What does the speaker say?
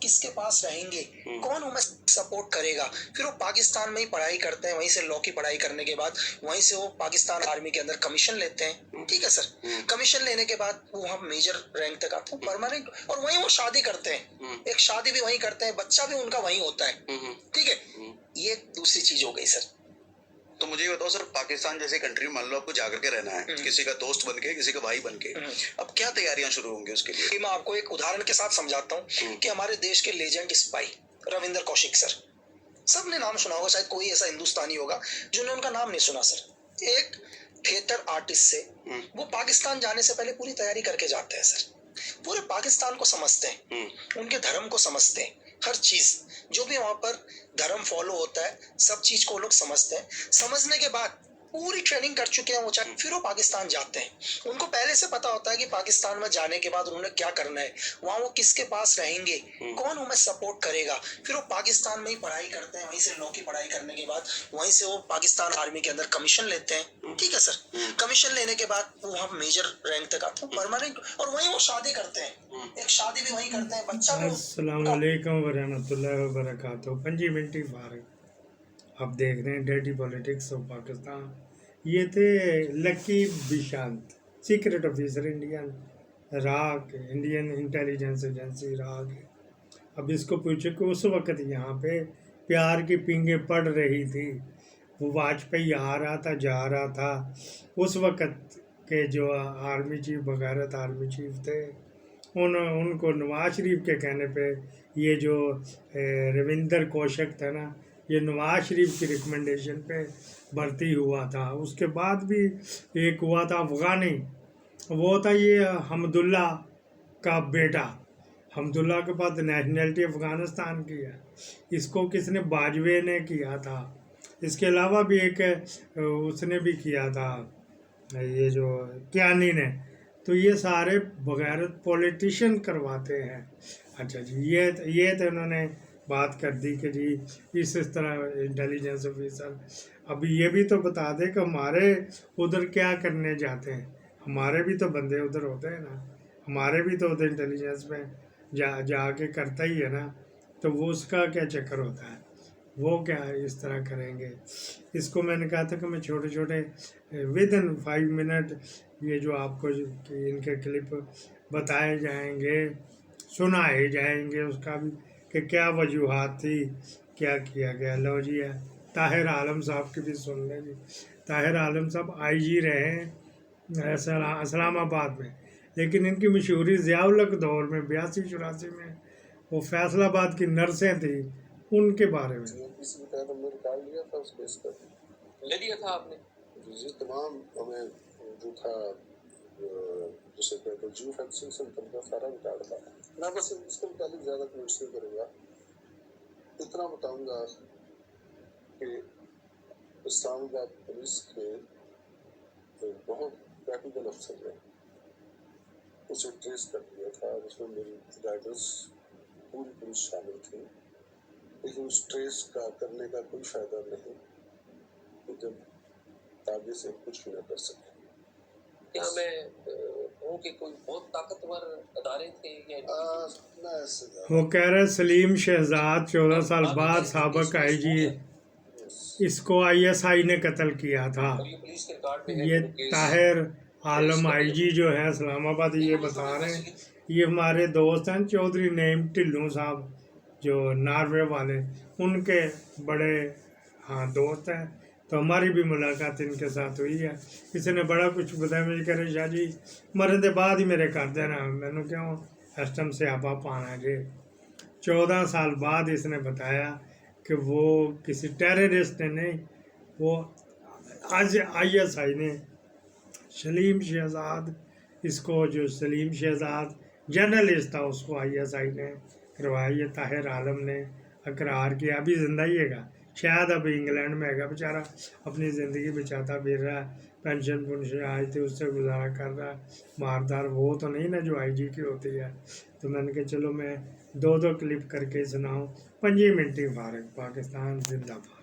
کس کے پاس رہیں گے, کون ہمیں سپورٹ کرے گا. پھر وہ پاکستان میں ہی پڑھائی کرتے ہیں, وہیں سے لا کی پڑھائی کرنے کے بعد وہیں سے وہ پاکستان آرمی کے اندر کمیشن لیتے ہیں. ٹھیک ہے سر, کمیشن لینے کے بعد وہ ہم میجر رینک تک آتے ہیں پرماننٹ, اور وہیں وہ شادی کرتے ہیں, ایک شادی بھی وہیں کرتے ہیں, بچہ بھی ان کا وہیں ہوتا ہے. ٹھیک ہے, یہ دوسری چیز ہو گئی سر. تو مجھے یہ بتاؤ سر, پاکستان جیسے کنٹری مان لو آپ کو جا کر کے رہنا ہے, کسی کا دوست بن کے, کسی کا بھائی بن کے, اب کیا تیاریاں شروع ہوں گی اس کے لیے؟ میں آپ کو ایک ادھارن کے ساتھ سمجھاتا ہوں کہ ہمارے دیش کے لیجنڈ اسپائی روندر کوشک سر, سب نے نام سنا ہوگا, شاید کوئی ایسا ہندوستانی ہوگا جنہوں نے ان کا نام نہیں سنا سر. ایک تھیٹر آرٹسٹ سے وہ پاکستان جانے سے پہلے پوری تیاری کر کے جاتے ہیں سر, پورے پاکستان کو سمجھتے ہیں, ان کے دھرم کو سمجھتے ہیں, ہر چیز جو بھی وہاں پر دھرم فالو ہوتا ہے سب چیز کو لوگ سمجھتے ہیں. سمجھنے کے بعد پوری ٹریننگ کر چکے ہیں وہ, پھر وہ پاکستان جاتے ہیں. ان کو پہلے سے پتا ہوتا ہے کہ پاکستان میں جانے کے بعد انہوں نے کیا کرنا ہے, وہاں وہ کس کے پاس رہیں گے, کون ہمیں سپورٹ کرے گا. پھر وہ پاکستان میں ہی پڑھائی کرتے ہیں, وہیں سے لا کی پڑھائی کرنے کے بعد وہیں سے وہ پاکستان آرمی کے اندر کمیشن لیتے ہیں. ٹھیک ہے سر, کمیشن لینے کے بعد وہ ہم میجر رینک تک آتے ہیں پرماننٹ, اور وہیں وہ شادی کرتے ہیں, ایک شادی بھی وہیں کرتے ہیں, بچہ بھی. السلام علیکم ورحمۃ اللہ وبرکاتہ. 5 منٹ فارغ. آپ دیکھ رہے ہیں ڈیٹی پالیٹکس آف پاکستان. یہ تھے لکی بشانت, سیکرٹ آفیسر انڈین راگ, انڈین انٹیلیجنس ایجنسی راگ. اب اس کو پوچھو کہ اس وقت یہاں پہ پیار کی پینگیں پڑ رہی تھی, وہ واجپئی آ رہا تھا جا رہا تھا, اس وقت کے جو آرمی چیف بغیرت آرمی چیف تھے ان کو نواز شریف کے کہنے پہ یہ جو روندر کوشک تھا نا, یہ نواز شریف کی ریکمنڈیشن پہ بھرتی ہوا تھا. اس کے بعد بھی ایک ہوا تھا افغانی, وہ تھا یہ حمداللہ کا بیٹا. حمداللہ کے پاس نیشنلٹی افغانستان کی ہے, اس کو کس نے, باجوے نے کیا تھا. اس کے علاوہ بھی ایک اس نے بھی کیا تھا, یہ جو کیانی نے. تو یہ سارے بغیر پولیٹیشین کرواتے ہیں. اچھا جی, یہ تو انہوں نے بات کر دی کہ جی اس طرح انٹیلیجنس آفیسر. اب یہ بھی تو بتا دے کہ ہمارے ادھر کیا کرنے جاتے ہیں, ہمارے بھی تو بندے ادھر ہوتے ہیں نا, ہمارے بھی تو ادھر انٹیلیجنس میں جا کے کرتا ہی ہے نا. تو وہ اس کا کیا چکر ہوتا ہے, وہ کیا اس طرح کریں گے. اس کو میں نے کہا تھا کہ میں چھوٹے چھوٹے ودن 5 منٹ یہ جو آپ کو ان کے کلپ بتائے جائیں گے, سنائے جائیں گے, اس کا بھی کہ کیا وجوہات تھی, کیا کیا گیا. لو جی ہے طاہر عالم صاحب کی بھی سن لیں جی. طاہر عالم صاحب آئی جی رہے ہیں اسلام آباد میں, لیکن ان کی مشہوری ضیاء الحق دور میں 82-84 میں وہ فیصل آباد کی نرسیں تھیں, ان کے بارے میں. کسی طرح ہم نے نکال لیا تھا اس کیس کا, لے لیا تھا آپ نے؟ جی تمام ہمیں جو تھا جسے کہتے ہیں جیو فیکسنگ سینٹر کا سارا ریکارڈ تھا. میں بس اس کے متعلق زیادہ کمنٹس نہیں کروں گا, اتنا بتاؤں گا کہ اسلام آباد پولیس کے بہت پریکٹیکل افسر نے اسے ٹریس کر دیا تھا, اس میں میری گائیڈنس پوری پولیس شامل تھی. لیکن اس ٹریس کا کرنے کا کوئی فائدہ نہیں کہ جب آگے سے کچھ بھی نہ کر سکے. کیا میں ہوں کہ کوئی بہت طاقتور ادارے تھے وہ کہہ رہے سلیم شہزاد 14 سال بعد سابق آئی جی, اس کو ISI نے قتل کیا تھا. یہ طاہر عالم آئی جی جو ہے اسلام آباد, یہ بتا رہے ہیں. یہ ہمارے دوست ہیں چودھری نعیم ٹھلوں صاحب جو ناروے والے, ان کے بڑے دوست ہیں. تو ہماری بھی ملاقات ان کے ساتھ ہوئی ہے. اس نے بڑا کچھ بتایا. مجھے کہہ رہے شاہ جی مرنے بعد ہی میرے کر دینا. میں نے کیوں کسٹم سے آپ آنا جی. 14 سال بعد اس نے بتایا کہ وہ کسی ٹیررسٹ نے نہیں, وہ آج ISI نے سلیم شہزاد, اس کو جو سلیم شہزاد جرنلسٹ تھا اس کو ISI نے کروایا. یہ طاہر عالم نے اقرار کیا, ابھی زندہ ہی ہے گا, شاید اب انگلینڈ میں ہے گا بیچارہ, اپنی زندگی بچاتا پھر رہا ہے. پینشن آئی تھی اس سے گزارا کر رہا ہے. باردار وہ تو نہیں نا جو IG کی ہوتی ہے. تو میں نے کہا چلو میں 2 کلپ کر کے سناؤں. 5 منٹ فارغ. پاکستان زندہ باد.